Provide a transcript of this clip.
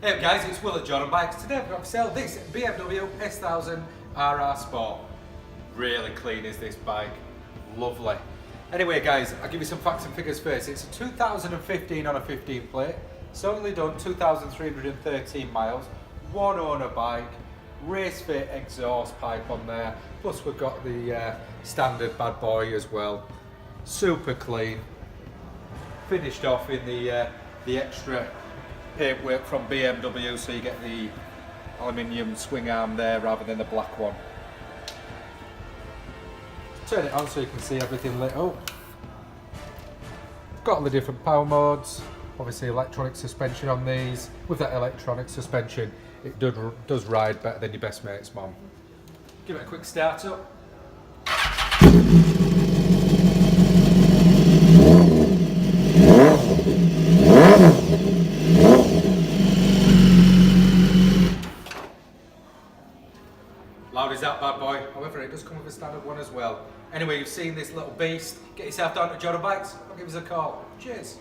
Hey guys, it's Will at Jordan Bikes. Today I've got for sale this BMW S1000RR Sport. Really clean is this bike, lovely. Anyway guys, I'll give you some facts and figures first. It's a 2015 on a 15 plate. It's only done 2,313 miles, one owner bike, Racefit exhaust pipe on there, plus we've got the standard bad boy as well. Super clean, finished off in the extra paintwork from BMW, so you get the aluminium swing arm there rather than the black one. Turn it on so you can see everything lit up. Got all the different power modes, obviously electronic suspension on these. With that electronic suspension, it does ride better than your best mate's mom. Give it a quick start up. Loud as that bad boy, however it does come with a standard one as well. Anyway, you've seen this little beast, get yourself down to Jordan Bikes, or give us a call. Cheers.